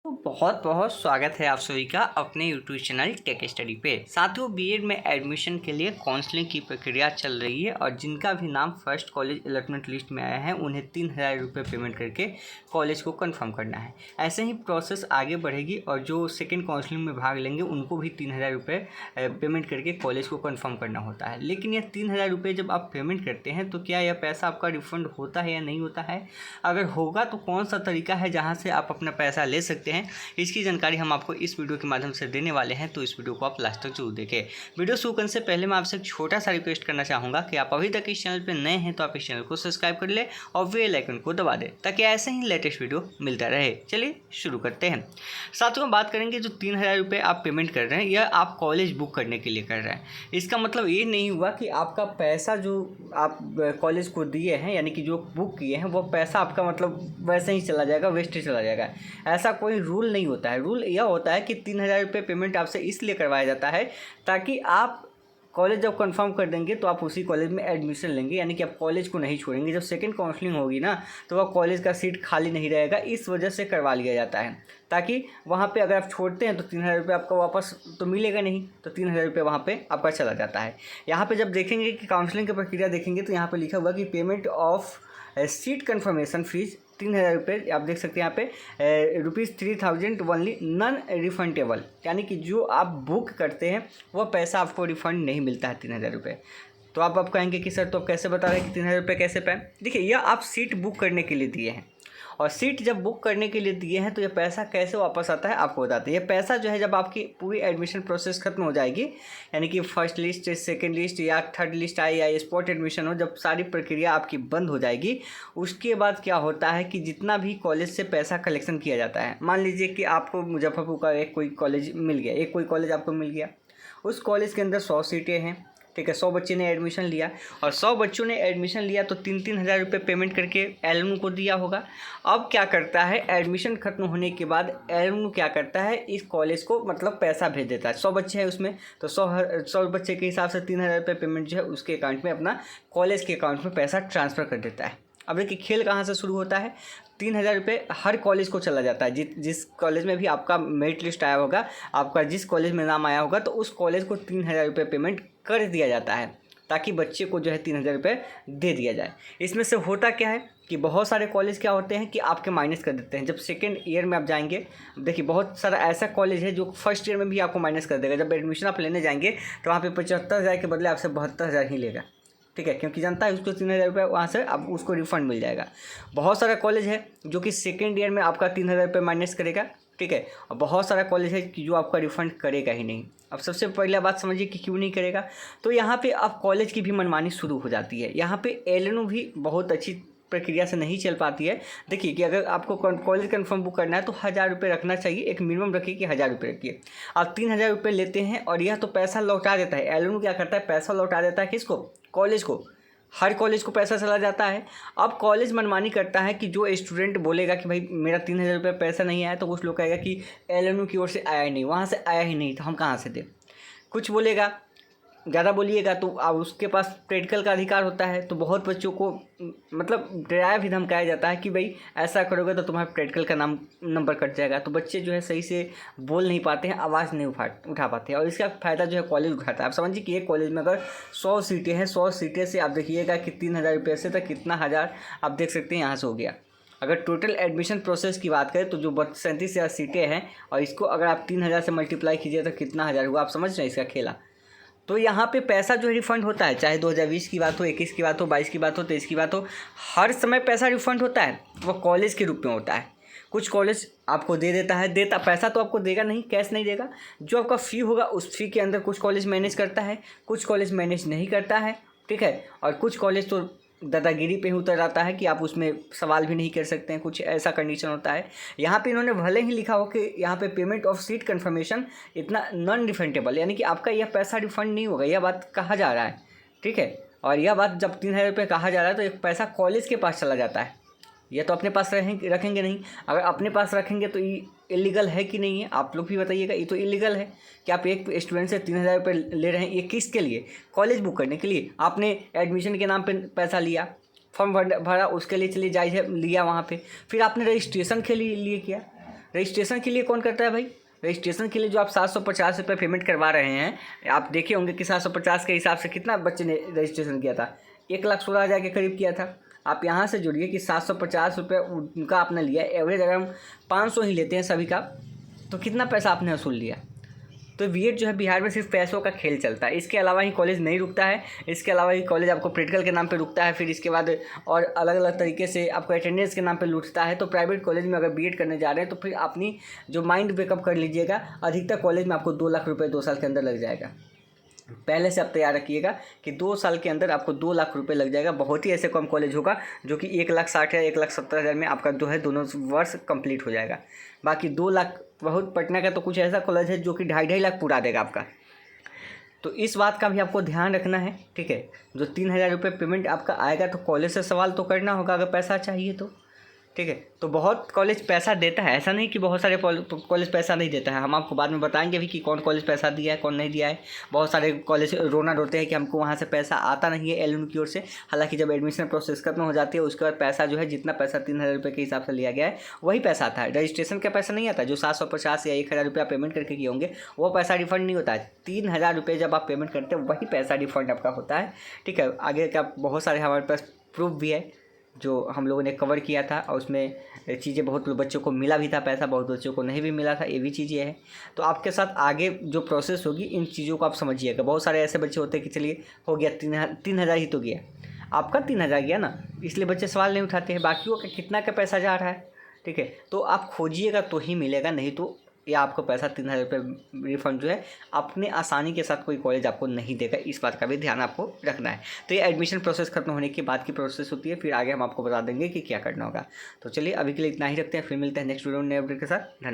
तो बहुत बहुत स्वागत है आप सभी का अपने यूट्यूब चैनल टेक स्टडी पे। साथियों, बीएड में एडमिशन के लिए काउंसलिंग की प्रक्रिया चल रही है और जिनका भी नाम फर्स्ट कॉलेज अलॉटमेंट लिस्ट में आया है उन्हें 3,000 रुपये पेमेंट करके कॉलेज को कंफर्म करना है। ऐसे ही प्रोसेस आगे बढ़ेगी और जो सेकेंड काउंसलिंग में भाग लेंगे उनको भी 3,000 रुपये पेमेंट करके कॉलेज को कन्फर्म करना होता है। लेकिन यह 3,000 रुपये जब आप पेमेंट करते हैं तो क्या यह पैसा आपका रिफंड होता है या नहीं होता है? अगर होगा तो कौन सा तरीका है जहाँ से आप अपना पैसा ले सकते हैं, इसकी जानकारी हम आपको इस वीडियो के माध्यम से देने वाले हैं। तो इस वीडियो को आप लास्ट तक जरूर देखें। वीडियो शुरू करने से पहले मैं आपसे एक छोटा सा रिक्वेस्ट करना चाहूँगा कि आप अभी तक इस चैनल पर नए हैं तो आप इस चैनल को सब्सक्राइब कर ले और बेल आइकन को दबा दें ताकि ऐसे ही लेटेस्ट वीडियो मिलता रहे। चलिए शुरू करते हैं। साथियों, हम बात करेंगे जो 3,000 रुपये आप पेमेंट कर रहे हैं यह आप कॉलेज बुक करने के लिए कर रहे हैं। इसका मतलब ये नहीं हुआ कि आपका पैसा जो आप कॉलेज को दिए हैं यानी कि जो बुक किए हैं वो पैसा आपका मतलब वैसे ही चला जाएगा, वेस्ट ही चला जाएगा। ऐसा कोई रूल नहीं होता है। रूल यह होता है कि 3,000 रुपये पेमेंट आपसे इसलिए करवाया जाता है ताकि आप कॉलेज जब कंफर्म कर देंगे तो आप उसी कॉलेज में एडमिशन लेंगे, यानी कि आप कॉलेज को नहीं छोड़ेंगे। जब सेकंड काउंसलिंग होगी ना तो वह कॉलेज का सीट खाली नहीं रहेगा, इस वजह से करवा लिया जाता है ताकि वहाँ पे अगर आप छोड़ते हैं तो 3,000 रुपये आपको वापस तो मिलेगा नहीं, तो 3,000 रुपये वहाँ पे आपका चला जाता है। यहाँ पे जब देखेंगे कि काउंसलिंग की प्रक्रिया देखेंगे तो यहाँ पे लिखा हुआ कि payment of seat confirmation fees 3,000 रुपये आप देख सकते हैं यहाँ पे ₹3,000 ओनली नॉन रिफंडेबल, यानी कि जो आप बुक करते हैं वह पैसा आपको रिफंड नहीं मिलता है 3,000 रुपये। तो आप कहेंगे कि सर तो आप कैसे बता रहे हैं कि 3,000 रुपये कैसे पाएँ? देखिए, यह आप सीट बुक करने के लिए दिए हैं और सीट जब बुक करने के लिए दिए हैं तो ये पैसा कैसे वापस आता है आपको बताते हैं। ये पैसा जो है जब आपकी पूरी एडमिशन प्रोसेस खत्म हो जाएगी, यानी कि फर्स्ट लिस्ट, सेकंड लिस्ट या थर्ड लिस्ट आई या स्पॉट एडमिशन हो, जब सारी प्रक्रिया आपकी बंद हो जाएगी उसके बाद क्या होता है कि जितना भी कॉलेज से पैसा कलेक्शन किया जाता है, मान लीजिए कि आपको मुजफ्फरपुर का एक कोई कॉलेज मिल गया, एक कोई कॉलेज आपको मिल गया, उस कॉलेज के अंदर 100 सीटें हैं, ठीक है। 100 बच्चे ने एडमिशन लिया और 100 बच्चों ने एडमिशन लिया तो 3,000 रुपये पेमेंट करके एलएमयू को दिया होगा। अब क्या करता है, एडमिशन खत्म होने के बाद एलएमयू क्या करता है, इस कॉलेज को मतलब पैसा भेज देता है। 100 बच्चे हैं उसमें तो 100 बच्चे के हिसाब से 3,000 रुपये पेमेंट जो है उसके अकाउंट में, अपना कॉलेज के अकाउंट में पैसा ट्रांसफ़र कर देता है। अब देखिए खेल कहाँ से शुरू होता है, 3,000 रुपये हर कॉलेज को चला जाता है। जिस कॉलेज में भी आपका मेरिट लिस्ट आया होगा, आपका जिस कॉलेज में नाम आया होगा तो उस कॉलेज को 3,000 रुपये पेमेंट कर दिया जाता है ताकि बच्चे को जो है 3,000 रुपये दे दिया जाए। इसमें से होता क्या है कि बहुत सारे कॉलेज क्या होते हैं कि आपके माइनस कर देते हैं। जब सेकेंड ईयर में आप जाएंगे, देखिए बहुत सारा ऐसा कॉलेज है जो फर्स्ट ईयर में भी आपको माइनस कर देगा। जब एडमिशन आप लेने जाएंगे तो वहाँ पे 75,000 के बदले आपसे 72,000 ही लेगा, ठीक है, क्योंकि जानता है उसको 3,000 रुपये वहाँ से अब उसको रिफंड मिल जाएगा। बहुत सारा कॉलेज है जो कि सेकेंड ईयर में आपका 3,000 रुपये माइनस करेगा, ठीक है, और बहुत सारा कॉलेज है कि जो आपका रिफंड करेगा ही नहीं। अब सबसे पहला बात समझिए कि क्यों नहीं करेगा। तो यहाँ पे अब कॉलेज की भी मनमानी शुरू हो जाती है। यहाँ पे एलएनयू भी बहुत अच्छी प्रक्रिया से नहीं चल पाती है। देखिए कि अगर आपको कॉलेज कन्फर्म बुक करना है तो 1,000 रुपये रखना चाहिए, एक मिनिमम रखिए कि 1,000 रुपये रखिए। आप 3,000 रुपये लेते हैं और यह तो पैसा लौटा देता है। एलएनयू क्या करता है, पैसा लौटा देता है किसको, कॉलेज को। हर कॉलेज को पैसा चला जाता है। अब कॉलेज मनमानी करता है कि जो स्टूडेंट बोलेगा कि भाई मेरा 3,000 रुपये पैसा नहीं आया, तो कुछ लोग कहेगा कि एलएनयू की ओर से आया ही नहीं, वहाँ से आया ही नहीं तो हम कहाँ से दें। कुछ बोलेगा, ज़्यादा बोलिएगा तो अब उसके पास प्रैक्टिकल का अधिकार होता है, तो बहुत बच्चों को मतलब डराया भी धमकाया जाता है कि भाई ऐसा करोगे तो तुम्हारा प्रैक्टिकल का नंबर कट जाएगा। तो बच्चे जो है सही से बोल नहीं पाते हैं, आवाज़ नहीं उठा पाते हैं और इसका फ़ायदा जो है कॉलेज उठाता है। आप समझिए कि एक कॉलेज में अगर 100 सीटें हैं, 100 सीटें से आप देखिएगा कि 3,000 रुपये से तक कितना हज़ार आप देख सकते हैं यहाँ से हो गया। अगर टोटल एडमिशन प्रोसेस की बात करें तो जो 37,000 सीटें हैं और इसको अगर आप 3,000 से मल्टीप्लाई कीजिए तो कितना हज़ार हुआ, आप समझ रहे हैं इसका खेला। तो यहाँ पे पैसा जो है रिफ़ंड होता है, चाहे 2020 की बात हो, 21 की बात हो, 22 की बात हो, 23 की बात हो, हर समय पैसा रिफ़ंड होता है। वो कॉलेज के रूप में होता है। कुछ कॉलेज आपको दे देता है, पैसा तो आपको देगा नहीं, कैश नहीं देगा। जो आपका फ़ी होगा उस फ़ी के अंदर कुछ कॉलेज मैनेज करता है, कुछ कॉलेज मैनेज नहीं करता है, ठीक है, और कुछ कॉलेज तो दादागिरी पे ही उतर जाता है कि आप उसमें सवाल भी नहीं कर सकते हैं, कुछ ऐसा कंडीशन होता है। यहाँ पे इन्होंने भले ही लिखा हो कि यहाँ पे पेमेंट ऑफ सीट कन्फर्मेशन इतना नॉन रिफंडेबल, यानी कि आपका यह पैसा रिफंड नहीं होगा, यह बात कहा जा रहा है, ठीक है। और यह बात जब 3,000 रुपये कहा जा रहा है तो एक पैसा कॉलेज के पास चला जाता है। यह तो अपने पास रखेंगे नहीं। अगर अपने पास रखेंगे तो इलीगल है कि नहीं है, आप लोग भी बताइएगा। ये तो इलीगल है कि आप एक स्टूडेंट से 3,000 रुपये ले रहे हैं। ये किसके लिए, कॉलेज बुक करने के लिए। आपने एडमिशन के नाम पे पैसा लिया, फॉर्म भरा, उसके लिए चलिए जायज़ है लिया वहाँ पे, फिर आपने रजिस्ट्रेशन के लिए किया, रजिस्ट्रेशन के लिए कौन करता है भाई? रजिस्ट्रेशन के लिए जो आप 750 रुपये पेमेंट करवा रहे हैं, आप देखे होंगे कि 750 के हिसाब से कितना बच्चे ने रजिस्ट्रेशन किया था, 1,16,000 के करीब किया था। आप यहाँ से जुड़िए कि 750 रुपये उनका आपने लिया, एवरेज अगर हम 500 ही लेते हैं सभी का, तो कितना पैसा आपने वसूल लिया। तो बीएड जो है बिहार में सिर्फ पैसों का खेल चलता है। इसके अलावा ही कॉलेज नहीं रुकता है, इसके अलावा ही कॉलेज आपको प्रैक्टिकल के नाम पे रुकता है, फिर इसके बाद और अलग अलग तरीके से आपको अटेंडेंस के नाम पे लूटता है। तो प्राइवेट कॉलेज में अगर बीएड करने जा रहे हैं तो फिर अपनी जो माइंड बैकअप कर लीजिएगा, अधिकतर कॉलेज में आपको 2 लाख रुपये 2 साल के अंदर लग जाएगा। पहले से आप तैयार रखिएगा कि 2 साल के अंदर आपको 2 लाख रुपए लग जाएगा। बहुत ही ऐसे कम कॉलेज होगा जो कि 1,60,000 या 1,70,000 में आपका जो है दोनों वर्ष कंप्लीट हो जाएगा। बाकी 2 लाख बहुत, पटना का तो कुछ ऐसा कॉलेज है जो कि 2.5 लाख पूरा देगा आपका। तो इस बात का भी आपको ध्यान रखना है, ठीक है। जो 3,000 रुपये पेमेंट आपका आएगा तो कॉलेज से सवाल तो करना होगा अगर पैसा चाहिए तो, ठीक है। तो बहुत कॉलेज पैसा देता है, ऐसा नहीं कि बहुत सारे कॉलेज पैसा नहीं देता है। हम आपको बाद में बताएंगे भी कि कौन कॉलेज पैसा दिया है कौन नहीं दिया है। बहुत सारे कॉलेज रोना रोते हैं कि हमको वहाँ से पैसा आता नहीं है एलुमनी की ओर से। हालांकि जब एडमिशन प्रोसेस खत्म हो जाती है उसके बाद पैसा जो है, जितना पैसा 3,000 रुपये के हिसाब से लिया गया है वही पैसा आता है। रजिस्ट्रेशन का पैसा नहीं आता। जो 750 या 1,000 रुपया पेमेंट करके किए होंगे वो पैसा रिफंड नहीं होता है। 3,000 रुपये जब आप पेमेंट करते हैं वही पैसा रिफंड आपका होता है, ठीक है। आगे का बहुत सारे हमारे पास प्रूफ भी है जो हम लोगों ने कवर किया था, और उसमें चीज़ें बहुत बच्चों को मिला भी था पैसा, बहुत बच्चों को नहीं भी मिला था, ये भी चीज़ें हैं। तो आपके साथ आगे जो प्रोसेस होगी इन चीज़ों को आप समझिएगा। बहुत सारे ऐसे बच्चे होते हैं कि चलिए हो गया 3,000 ही तो गया, आपका 3,000 गया ना, इसलिए बच्चे सवाल नहीं उठाते हैं। बाकियों का कितना का पैसा जा रहा है, ठीक है। तो आप खोजिएगा तो ही मिलेगा, नहीं तो या आपको पैसा 3,000 रुपये रिफंड जो है अपने आसानी के साथ कोई कॉलेज आपको नहीं देगा। इस बात का भी ध्यान आपको रखना है। तो ये एडमिशन प्रोसेस खत्म होने के बाद की प्रोसेस होती है, फिर आगे हम आपको बता देंगे कि क्या करना होगा। तो चलिए अभी के लिए इतना ही रखते हैं, फिर मिलते हैं नेक्स्ट वीडियो में नए अपडेट के साथ। धन्यवाद।